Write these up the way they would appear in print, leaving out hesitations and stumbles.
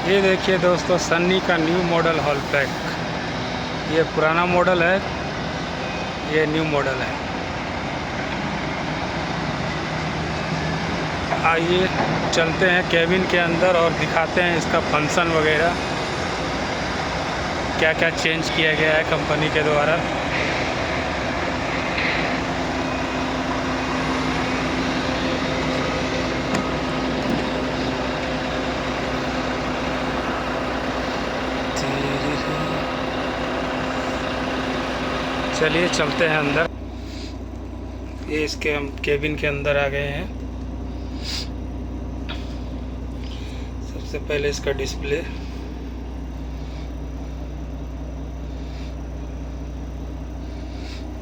ये देखिए दोस्तों, सन्नी का न्यू मॉडल हॉल पैक। ये पुराना मॉडल है, ये न्यू मॉडल है। आइए चलते हैं केबिन के अंदर और दिखाते हैं इसका फंक्शन वगैरह, क्या क्या चेंज किया गया है कंपनी के द्वारा। चलिए चलते हैं अंदर। ये इसके हम केबिन के अंदर आ गए हैं। सबसे पहले इसका डिस्प्ले,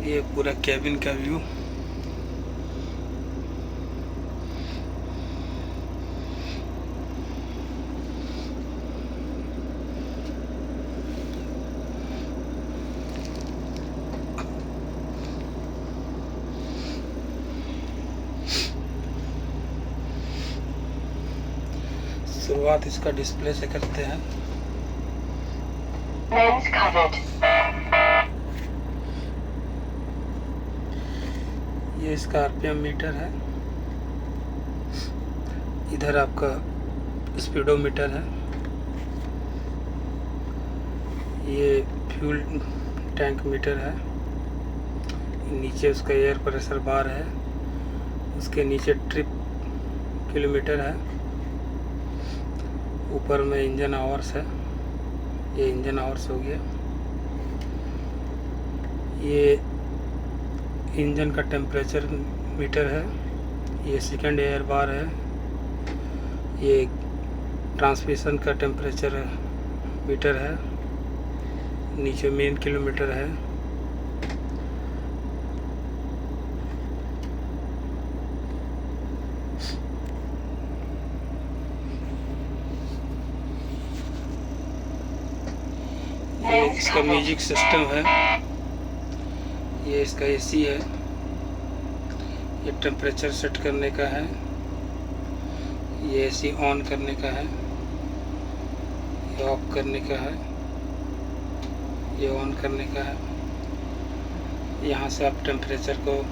ये पूरा केबिन का व्यू। शुरुआत इसका डिस्प्ले से करते हैं। ये इसका आरपीएम मीटर है। इधर आपका स्पीडोमीटर है। ये फ्यूल टैंक मीटर है। नीचे उसका एयर प्रेशर बार है। उसके नीचे ट्रिप किलोमीटर है। ऊपर में इंजन आवर्स है। ये इंजन आवर्स हो गया। ये इंजन का टेम्परेचर मीटर है। ये सेकंड एयर बार है। ये ट्रांसमिशन का टेम्परेचर मीटर है। नीचे मेन किलोमीटर है। ये इसका म्यूजिक सिस्टम है। ये इसका एसी है। ये टेम्परेचर सेट करने का है। ये एसी ऑन करने का है। ये ऑफ करने का है। ये ऑन करने का है। यहाँ से आप टेम्परेचर को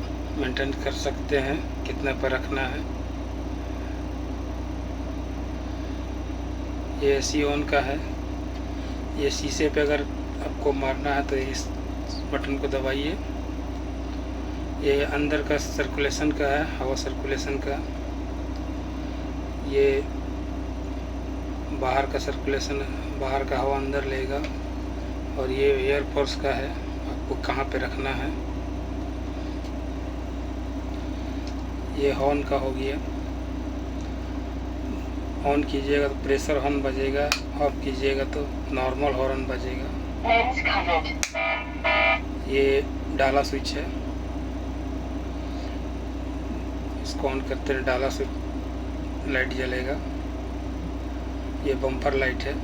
मेंटेन कर सकते हैं, कितने पर रखना है। ये एसी ऑन का है। ये शीशे पे अगर आपको मारना है तो इस बटन को दबाइए। ये अंदर का सर्कुलेशन का है, हवा सर्कुलेशन का। ये बाहर का सर्कुलेशन, बाहर का हवा अंदर लेगा। और ये एयर फोर्स का है, आपको कहाँ पे रखना है। ये हॉर्न का हो गया। ऑन कीजिएगा तो प्रेशर हॉर्न बजेगा, ऑफ कीजिएगा तो नॉर्मल हॉर्न बजेगा। ये डाला स्विच है। इसको ऑन करते हैं, डाला स्विच लाइट जलेगा। ये बम्पर लाइट है।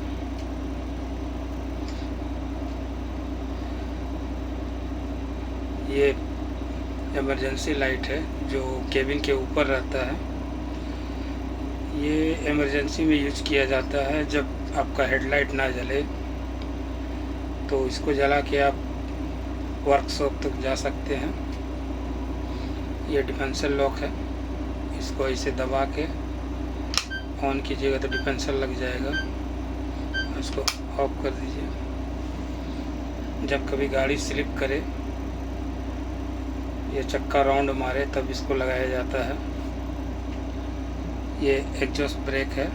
ये इमरजेंसी लाइट है जो केबिन के ऊपर रहता है। ये इमरजेंसी में यूज किया जाता है जब आपका हेडलाइट ना जले, तो इसको जला के आप वर्कशॉप तक जा सकते हैं। ये डिफेंसर लॉक है। इसको ऐसे दबा के ऑन कीजिएगा तो डिफेंसर लग जाएगा। इसको ऑफ कर दीजिए। जब कभी गाड़ी स्लिप करे, ये चक्का राउंड मारे, तब इसको लगाया जाता है। ये एग्जॉस्ट ब्रेक है,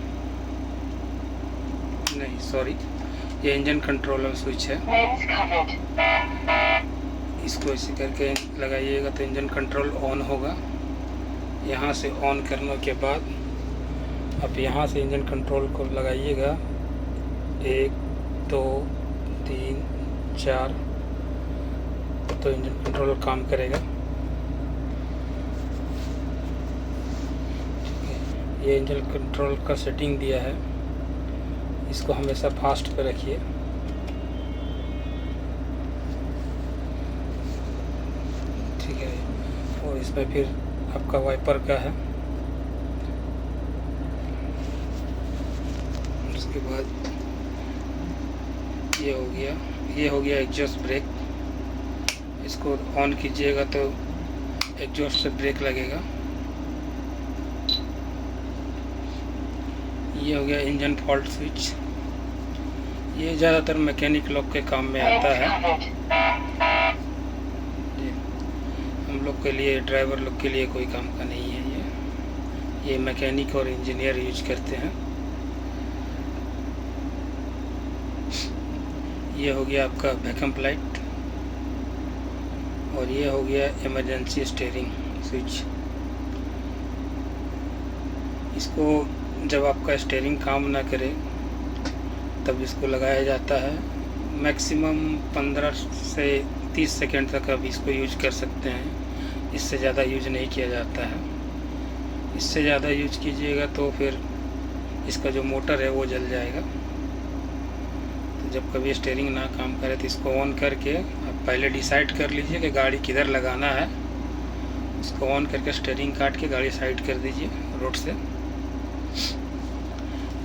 नहीं सॉरी, ये इंजन कंट्रोलर स्विच है। इसको ऐसे करके लगाइएगा तो इंजन कंट्रोल ऑन होगा। यहाँ से ऑन करने के बाद अब यहाँ से इंजन कंट्रोल को लगाइएगा। 1 2 3 4, तो इंजन कंट्रोल काम करेगा। ये इंजन कंट्रोल का सेटिंग दिया है। इसको हमेशा फास्ट पे रखिए। ठीक है। और इसमें फिर आपका वाइपर का है, उसके बाद ये हो गया एग्जॉस्ट ब्रेक। इसको ऑन कीजिएगा तो एग्जॉस्ट से ब्रेक लगेगा। ये हो गया इंजन फॉल्ट स्विच। ये ज़्यादातर मैकेनिक लोग के काम में आता है, हम लोग के लिए, ड्राइवर लोग के लिए कोई काम का नहीं है। ये मैकेनिक और इंजीनियर यूज करते हैं। ये हो गया आपका बैकअप लाइट और ये हो गया इमरजेंसी स्टीयरिंग स्विच। इसको जब आपका स्टीयरिंग काम ना करे तब इसको लगाया जाता है। मैक्सिमम 15 से 30 सेकंड तक आप इसको यूज कर सकते हैं, इससे ज़्यादा यूज नहीं किया जाता है। इससे ज़्यादा यूज कीजिएगा तो फिर इसका जो मोटर है वो जल जाएगा। तो जब कभी स्टीयरिंग ना काम करे तो इसको ऑन करके आप पहले डिसाइड कर लीजिए कि गाड़ी किधर लगाना है। इसको ऑन करके स्टीयरिंग काट के गाड़ी साइड कर दीजिए रोड से।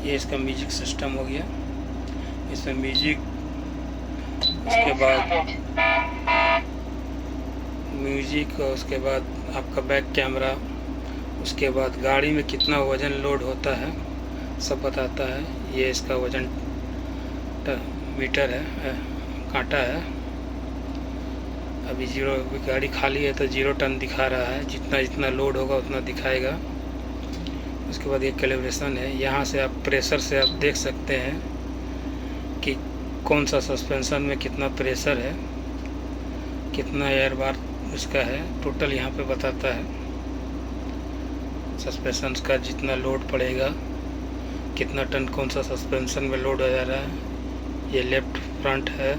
ये इसका म्यूजिक सिस्टम हो गया। इसमें म्यूजिक, उसके बाद म्यूजिक और उसके बाद आपका बैक कैमरा, उसके बाद गाड़ी में कितना वज़न लोड होता है सब बताता है। ये इसका वज़न मीटर है, कांटा है। अभी गाड़ी खाली है तो 0 टन दिखा रहा है। जितना जितना लोड होगा उतना दिखाएगा। उसके बाद ये कैलिब्रेशन है। यहाँ से आप प्रेशर से आप देख सकते हैं कि कौन सा सस्पेंशन में कितना प्रेशर है, कितना एयर बार उसका है, टोटल यहाँ पे बताता है। सस्पेंशन का जितना लोड पड़ेगा, कितना टन कौन सा सस्पेंशन में लोड हो जा रहा है। ये लेफ्ट फ्रंट है,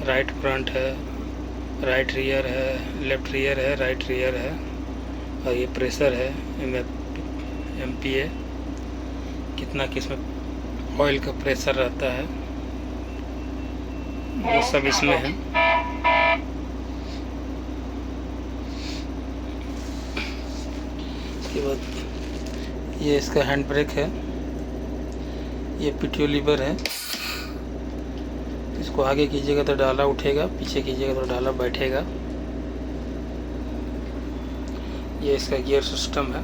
राइट फ्रंट है, राइट रियर है, लेफ्ट रियर है, राइट रियर है। और ये प्रेशर है, MPa, कितना किसमें ऑयल का प्रेशर रहता है वो सब इसमें है। उसके बाद ये इसका हैंड ब्रेक है। ये पिटियो लीवर है। इसको आगे कीजिएगा तो डाला उठेगा, पीछे कीजिएगा तो डाला बैठेगा। ये इसका गियर सिस्टम है।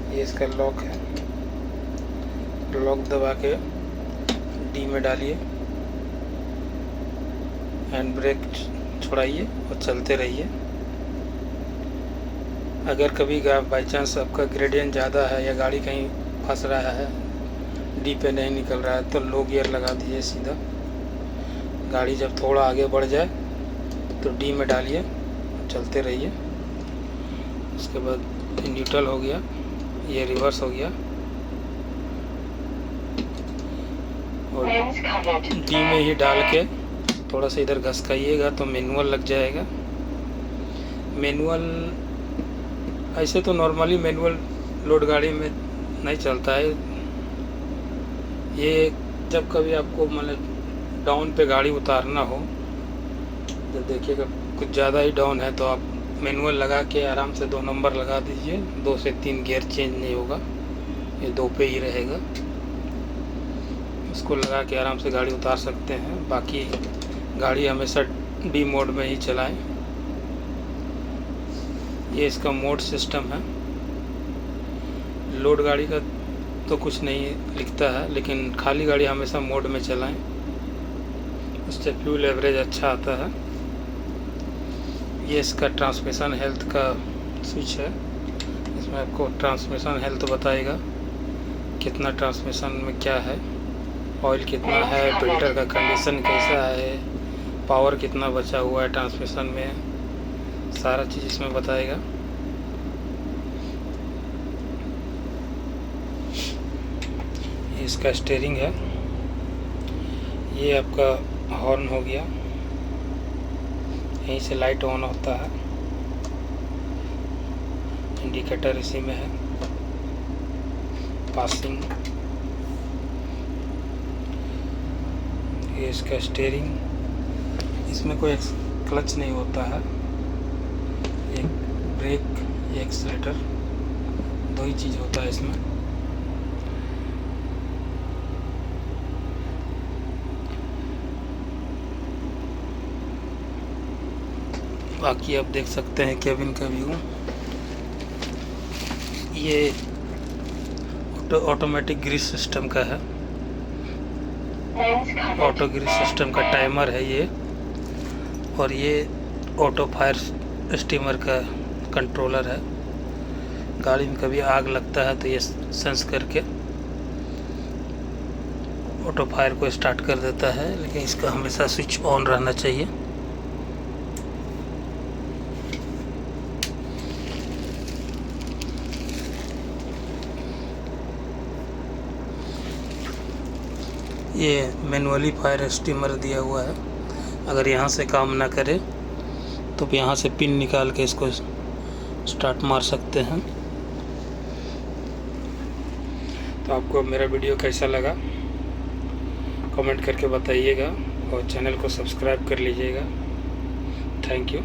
ये इसका लॉक है। लॉक दबा के डी में डालिए, हैंड ब्रेक छोड़ाइए और चलते रहिए। अगर कभी बाई चांस आपका ग्रेडियंट ज़्यादा है या गाड़ी कहीं फंस रहा है, डी पे नहीं निकल रहा है, तो लो गियर लगा दीजिए सीधा। गाड़ी जब थोड़ा आगे बढ़ जाए तो डी में डालिए, चलते रहिए। उसके बाद न्यूट्रल हो गया, ये रिवर्स हो गया। और डी में ही डाल के थोड़ा सा इधर घसकाइएगा तो मैनुअल लग जाएगा। मैनुअल ऐसे तो नॉर्मली मैनुअल लोड गाड़ी में नहीं चलता है। ये जब कभी आपको मतलब डाउन पे गाड़ी उतारना हो, जब देखिएगा कुछ ज़्यादा ही डाउन है तो आप मैनुअल लगा के आराम से 2 नंबर लगा दीजिए। 2 से 3 गियर चेंज नहीं होगा, ये 2 पे ही रहेगा। इसको लगा के आराम से गाड़ी उतार सकते हैं। बाकी गाड़ी हमेशा डी मोड में ही चलाएं। ये इसका मोड सिस्टम है। लोड गाड़ी का तो कुछ नहीं लिखता है, लेकिन खाली गाड़ी हमेशा मोड में चलाएं, उससे फ्यूल एवरेज अच्छा आता है। ये इसका ट्रांसमिशन हेल्थ का स्विच है। इसमें आपको ट्रांसमिशन हेल्थ बताएगा कितना ट्रांसमिशन में क्या है, ऑयल कितना है, फिल्टर का कंडीशन कैसा है, पावर कितना बचा हुआ है ट्रांसमिशन में, सारा चीज़ इसमें बताएगा। ये इसका स्टीयरिंग है। ये आपका हॉर्न हो गया, यहीं से लाइट ऑन होता है। इंडिकेटर इसी में है। पासिंग, ये इसका स्टीयरिंग, इसमें कोई क्लच नहीं होता है। एक ब्रेक, एक एक्सीलेटर, दो ही चीज़ होता है इसमें। बाकी आप देख सकते हैं केबिन का व्यू। ये ऑटोमेटिक ग्रीस सिस्टम का है, ऑटो ग्रीस सिस्टम का टाइमर है ये। और ये ऑटो फायर स्टीमर का कंट्रोलर है। गाड़ी में कभी आग लगता है तो ये सेंस करके ऑटो फायर को स्टार्ट कर देता है, लेकिन इसका हमेशा स्विच ऑन रहना चाहिए। ये मैनुअली फायर स्टीमर दिया हुआ है। अगर यहाँ से काम ना करे तो यहाँ से पिन निकाल के इसको स्टार्ट मार सकते हैं। तो आपको मेरा वीडियो कैसा लगा कमेंट करके बताइएगा और चैनल को सब्सक्राइब कर लीजिएगा। Thank you.